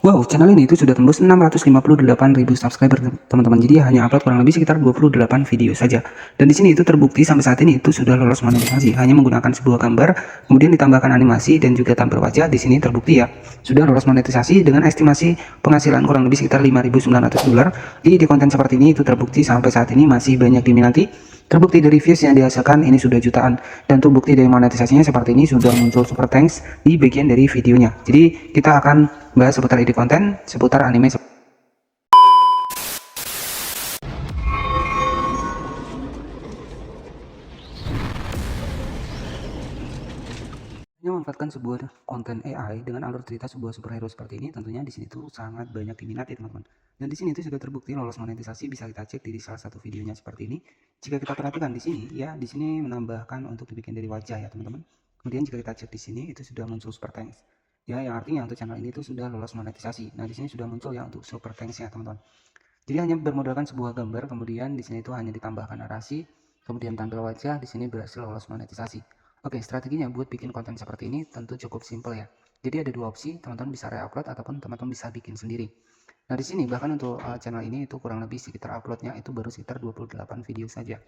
Wow, channel ini itu sudah tembus 658.000 subscriber teman-teman. Jadi hanya upload kurang lebih sekitar 28 video saja. Dan di sini itu terbukti sampai saat ini itu sudah lolos monetisasi. Hanya menggunakan sebuah gambar, kemudian ditambahkan animasi dan juga tampil wajah. Di sini terbukti ya, sudah lolos monetisasi dengan estimasi penghasilan kurang lebih sekitar 5.900 dolar. Jadi di konten seperti ini itu terbukti sampai saat ini masih banyak diminati. Terbukti dari views yang dihasilkan ini sudah jutaan, dan terbukti dari monetisasinya seperti ini sudah muncul super thanks di bagian dari videonya. Jadi kita akan bahas seputar edit konten, seputar anime. Memanfaatkan sebuah konten AI dengan alur cerita sebuah superhero seperti ini, tentunya di sini tuh sangat banyak diminati teman-teman. Dan di sini itu sudah terbukti lolos monetisasi, bisa kita cek di salah satu videonya seperti ini. Jika kita perhatikan di sini ya, di sini menambahkan untuk dibikin dari wajah ya teman-teman. Kemudian jika kita cek di sini itu sudah muncul super thanks. Ya, yang artinya untuk channel ini itu sudah lolos monetisasi. Nah, di sini sudah muncul ya untuk super thanks ya teman-teman. Jadi hanya bermodalkan sebuah gambar, kemudian di sini itu hanya ditambahkan narasi, kemudian tampil wajah, di sini berhasil lolos monetisasi. Oke, strateginya buat bikin konten seperti ini tentu cukup simple ya. Jadi ada dua opsi, teman-teman bisa re-upload ataupun teman-teman bisa bikin sendiri. Nah, di sini bahkan untuk channel ini itu kurang lebih sekitar uploadnya itu baru sekitar 28 video saja.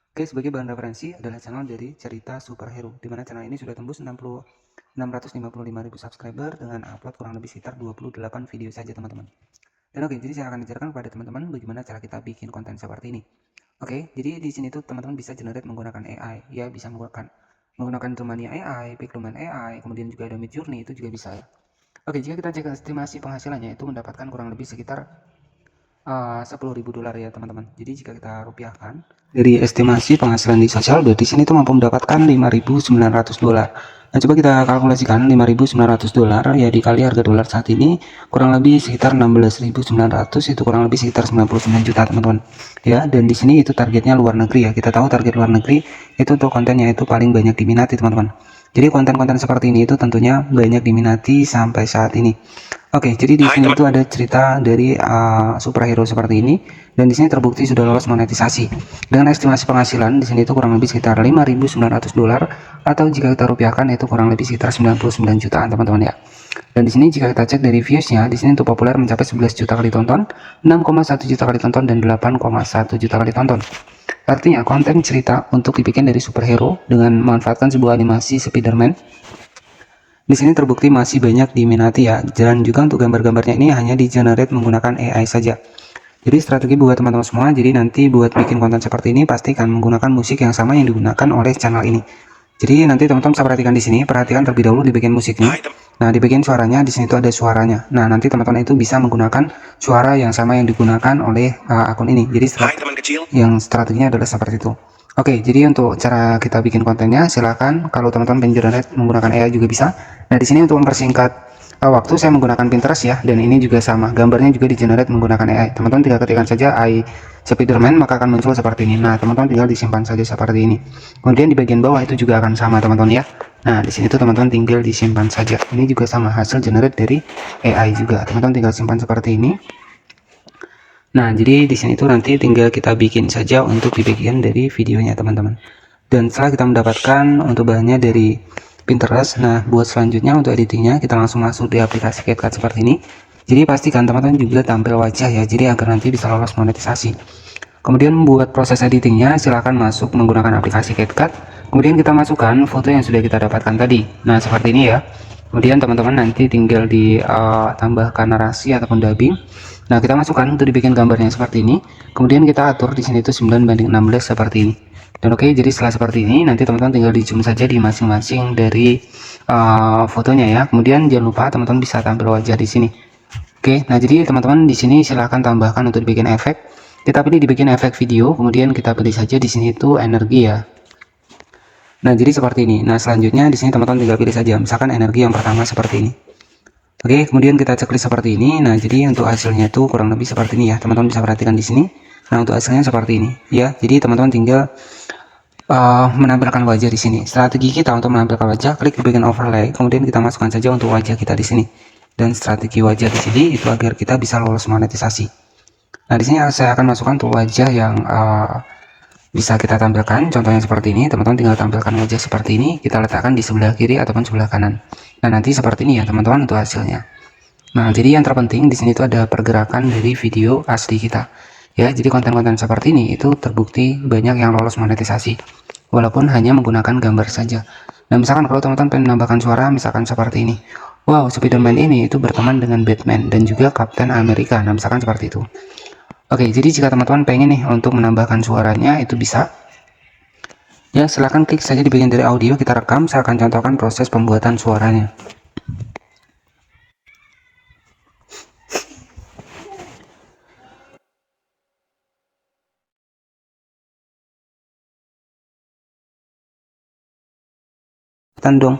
Oke, sebagai bahan referensi adalah channel dari cerita superhero, di mana channel ini sudah tembus 655.000 subscriber dengan upload kurang lebih sekitar 28 video saja teman-teman. Dan oke, jadi saya akan ajarkan kepada teman-teman bagaimana cara kita bikin konten seperti ini. Oke, jadi di sini tuh teman-teman bisa generate menggunakan AI, ya bisa menggunakan Lumania AI, Piclumen AI, kemudian juga ada Midjourney itu juga bisa ya. Oke, jika kita cek estimasi penghasilannya itu mendapatkan kurang lebih sekitar 10.000 dolar ya teman-teman. Jadi jika kita rupiahkan dari estimasi penghasilan di sosial, berarti sini tuh mampu mendapatkan 5.900 dolar. Nah, coba kita kalkulasikan 5.900 dolar ya dikali harga dolar saat ini kurang lebih sekitar 16.900, itu kurang lebih sekitar 99 juta teman-teman. Ya, dan di sini itu targetnya luar negeri ya. Kita tahu target luar negeri itu untuk kontennya itu paling banyak diminati teman-teman. Jadi konten-konten seperti ini itu tentunya banyak diminati sampai saat ini. Oke, jadi di sini itu ada cerita dari superhero seperti ini, dan di sini terbukti sudah lolos monetisasi. Dengan estimasi penghasilan di sini itu kurang lebih sekitar 5.900 dolar, atau jika kita rupiahkan itu kurang lebih sekitar 99 jutaan teman-teman ya. Dan di sini jika kita cek dari viewsnya, di sini untuk populer mencapai 11 juta kali tonton, 6,1 juta kali tonton, dan 8,1 juta kali tonton. Artinya konten cerita untuk dibikin dari superhero dengan memanfaatkan sebuah animasi Spider-Man di sini terbukti masih banyak diminati ya, dan juga untuk gambar-gambarnya ini hanya di generate menggunakan AI saja. Jadi strategi buat teman-teman semua, jadi nanti buat bikin konten seperti ini pastikan menggunakan musik yang sama yang digunakan oleh channel ini. Jadi nanti teman-teman bisa perhatikan di sini, perhatikan terlebih dahulu di bagian musiknya. Nah, di bagian suaranya di sini tuh ada suaranya. Nah, nanti teman-teman itu bisa menggunakan suara yang sama yang digunakan oleh akun ini. Jadi strateginya adalah seperti itu. Oke, jadi untuk cara kita bikin kontennya, silakan kalau teman-teman pengen generate menggunakan AI juga bisa. Nah, di sini untuk mempersingkat waktu saya menggunakan Pinterest ya, dan ini juga sama, gambarnya juga di generate menggunakan AI. Teman-teman tinggal ketikkan saja AI Spiderman, maka akan muncul seperti ini. Nah, teman-teman tinggal disimpan saja seperti ini. Kemudian di bagian bawah itu juga akan sama teman-teman ya. Nah, di sini tuh teman-teman tinggal disimpan saja. Ini juga sama, hasil generate dari AI juga. Teman-teman tinggal simpan seperti ini. Nah, jadi di sini tuh nanti tinggal kita bikin saja untuk di bagian dari videonya teman-teman. Dan setelah kita mendapatkan untuk bahannya dari Pinterest, nah buat selanjutnya untuk editingnya kita langsung masuk di aplikasi CapCut seperti ini. Jadi pastikan teman-teman juga tampil wajah ya, jadi agar nanti bisa lolos monetisasi. Kemudian buat proses editingnya silahkan masuk menggunakan aplikasi CapCut. Kemudian kita masukkan foto yang sudah kita dapatkan tadi. Nah seperti ini ya. Kemudian teman-teman nanti tinggal ditambahkan narasi ataupun dubbing. Nah, kita masukkan untuk dibikin gambarnya seperti ini. Kemudian kita atur di sini itu 9:16 seperti ini. Dan oke, jadi setelah seperti ini nanti teman-teman tinggal di zoom saja di masing-masing dari fotonya ya. Kemudian jangan lupa teman-teman bisa tampil wajah di sini. Oke, nah jadi teman-teman di sini silahkan tambahkan untuk dibikin efek. Kita pilih dibikin efek video, kemudian kita pilih saja di sini itu energi ya. Nah, jadi seperti ini. Nah, selanjutnya di sini teman-teman tinggal pilih saja, misalkan energi yang pertama seperti ini. Oke, kemudian kita checklist seperti ini. Nah, jadi untuk hasilnya itu kurang lebih seperti ini ya. Teman-teman bisa perhatikan di sini. Nah, untuk hasilnya seperti ini ya. Jadi teman-teman tinggal menampilkan wajah di sini. Strategi kita untuk menampilkan wajah, klik di bagian overlay, kemudian kita masukkan saja untuk wajah kita di sini. Dan strategi wajah di sini itu agar kita bisa lolos monetisasi. Nah, di sini saya akan masukkan untuk wajah yang bisa kita tampilkan, contohnya seperti ini. Teman-teman tinggal tampilkan wajah seperti ini, kita letakkan di sebelah kiri ataupun sebelah kanan. Nah, nanti seperti ini ya teman-teman untuk hasilnya. Nah, jadi yang terpenting di sini itu ada pergerakan dari video asli kita. Ya, jadi konten-konten seperti ini itu terbukti banyak yang lolos monetisasi, walaupun hanya menggunakan gambar saja. Nah, misalkan kalau teman-teman pengen menambahkan suara, misalkan seperti ini. Wow, Spiderman ini itu berteman dengan Batman dan juga Captain America. Nah, misalkan seperti itu. Oke, jadi jika teman-teman pengen nih untuk menambahkan suaranya, itu bisa. Ya, silahkan klik saja di bagian dari audio, kita rekam. Saya akan contohkan proses pembuatan suaranya. Dong.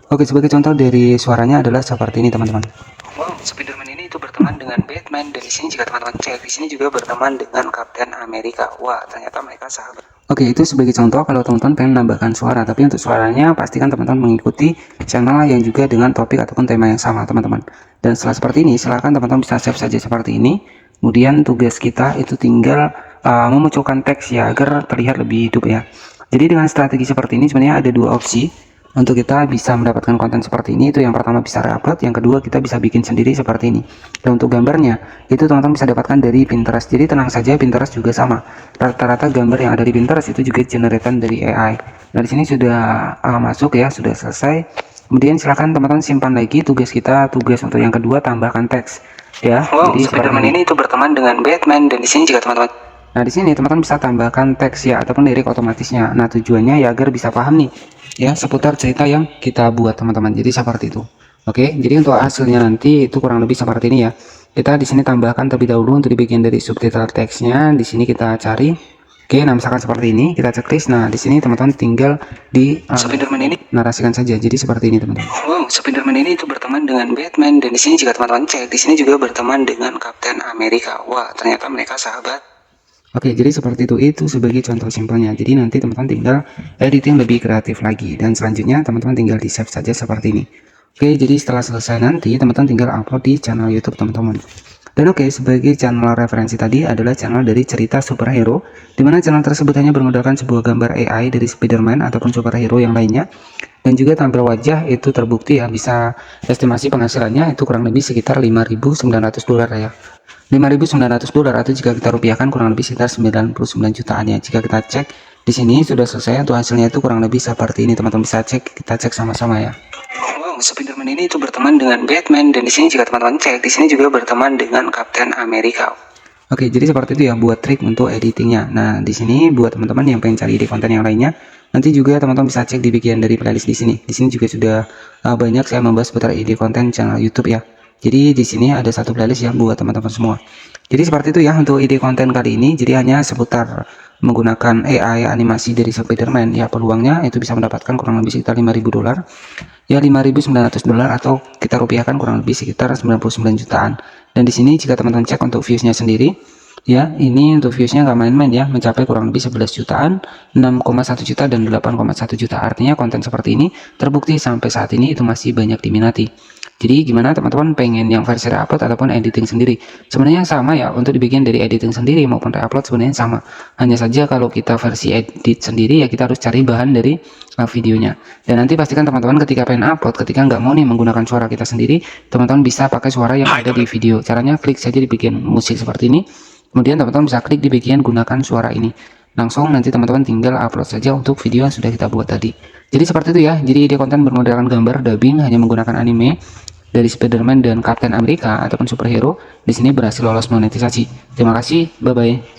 Oke, sebagai contoh dari suaranya adalah seperti ini, teman-teman. Wow, Spiderman ini itu berteman dengan Batman, dan di sini jika teman-teman cek, di sini juga berteman dengan Captain America. Wah, ternyata mereka sahabat. Oke, itu sebagai contoh kalau teman-teman pengen menambahkan suara, tapi untuk suaranya pastikan teman-teman mengikuti channel yang juga dengan topik ataupun tema yang sama, teman-teman. Dan setelah seperti ini, silahkan teman-teman bisa save saja seperti ini. Kemudian tugas kita itu tinggal memunculkan teks ya, agar terlihat lebih hidup ya. Jadi dengan strategi seperti ini sebenarnya ada dua opsi untuk kita bisa mendapatkan konten seperti ini. Itu yang pertama bisa reupload, yang kedua kita bisa bikin sendiri seperti ini. Dan untuk gambarnya itu teman-teman bisa dapatkan dari Pinterest. Jadi tenang saja, Pinterest juga sama, rata-rata gambar yang ada di Pinterest itu juga generated dari AI. Nah, di sini sudah masuk ya, sudah selesai. Kemudian silakan teman-teman simpan lagi tugas kita. Tugas untuk yang kedua, tambahkan teks ya. Wow, jadi Spiderman ini itu berteman dengan Batman, dan di sini juga teman-teman. Nah, di sini teman-teman bisa tambahkan teks ya ataupun lirik otomatisnya. Nah, tujuannya ya agar bisa paham nih ya seputar cerita yang kita buat, teman-teman. Jadi seperti itu. Oke, jadi untuk hasilnya nanti itu kurang lebih seperti ini ya. Kita di sini tambahkan terlebih dahulu untuk di bagian dari subtitle teksnya. Di sini kita cari. Oke, nah misalkan seperti ini, kita checklist. Nah, di sini teman-teman tinggal di Spiderman ini narasikan saja. Jadi seperti ini, teman-teman. Wow, Spiderman ini itu berteman dengan Batman, dan di sini jika teman-teman cek, di sini juga berteman dengan Captain America. Wah, ternyata mereka sahabat. Oke, jadi seperti itu sebagai contoh simpelnya. Jadi nanti teman-teman tinggal editing lebih kreatif lagi, dan selanjutnya teman-teman tinggal di save saja seperti ini. Oke, jadi setelah selesai nanti teman-teman tinggal upload di channel YouTube teman-teman. Dan oke, sebagai channel referensi tadi adalah channel dari cerita superhero, dimana channel tersebut hanya bermodalkan sebuah gambar AI dari Spiderman ataupun superhero yang lainnya, dan juga tampil wajah itu terbukti ya, bisa estimasi penghasilannya itu kurang lebih sekitar 5.900 dolar ya. 5.900 dolar, atau jika kita rupiahkan kurang lebih sekitar 99 jutaan ya. Jika kita cek di sini sudah selesai, untuk hasilnya itu kurang lebih seperti ini, teman-teman bisa cek, kita cek sama-sama ya. Wow, Spiderman ini itu berteman dengan Batman, dan di sini jika teman-teman cek, di sini juga berteman dengan Captain America. Oke, jadi seperti itu ya buat trik untuk editingnya. Nah, di sini buat teman-teman yang pengen cari ide konten yang lainnya, nanti juga teman-teman bisa cek di bagian dari playlist di sini. Di sini juga sudah banyak saya membahas seputar ide konten channel YouTube ya. Jadi di sini ada satu playlist yang buat teman-teman semua. Jadi seperti itu ya untuk ide konten kali ini. Jadi hanya seputar menggunakan AI animasi dari Spiderman ya, peluangnya itu bisa mendapatkan kurang lebih sekitar 5.000 dolar ya, 5.900 dolar, atau kita rupiahkan kurang lebih sekitar 99 jutaan. Dan di sini jika teman-teman cek untuk viewsnya sendiri ya, ini untuk viewsnya nggak main-main ya, mencapai kurang lebih 11 jutaan, 6,1 juta, dan 8,1 juta. Artinya konten seperti ini terbukti sampai saat ini itu masih banyak diminati. Jadi gimana teman-teman pengen yang versi reupload ataupun editing sendiri? Sebenarnya sama ya, untuk di bagian dari editing sendiri maupun reupload sebenarnya sama. Hanya saja kalau kita versi edit sendiri ya kita harus cari bahan dari videonya. Dan nanti pastikan teman-teman ketika pengen upload, ketika nggak mau nih menggunakan suara kita sendiri, teman-teman bisa pakai suara yang ada di video. Caranya klik saja di bagian musik seperti ini. Kemudian teman-teman bisa klik di bagian gunakan suara ini. Langsung nanti teman-teman tinggal upload saja untuk video yang sudah kita buat tadi. Jadi seperti itu ya. Jadi ide konten bermodalkan gambar dubbing hanya menggunakan anime dari Spiderman dan Captain America ataupun superhero di sini berhasil lolos monetisasi. Terima kasih, bye bye.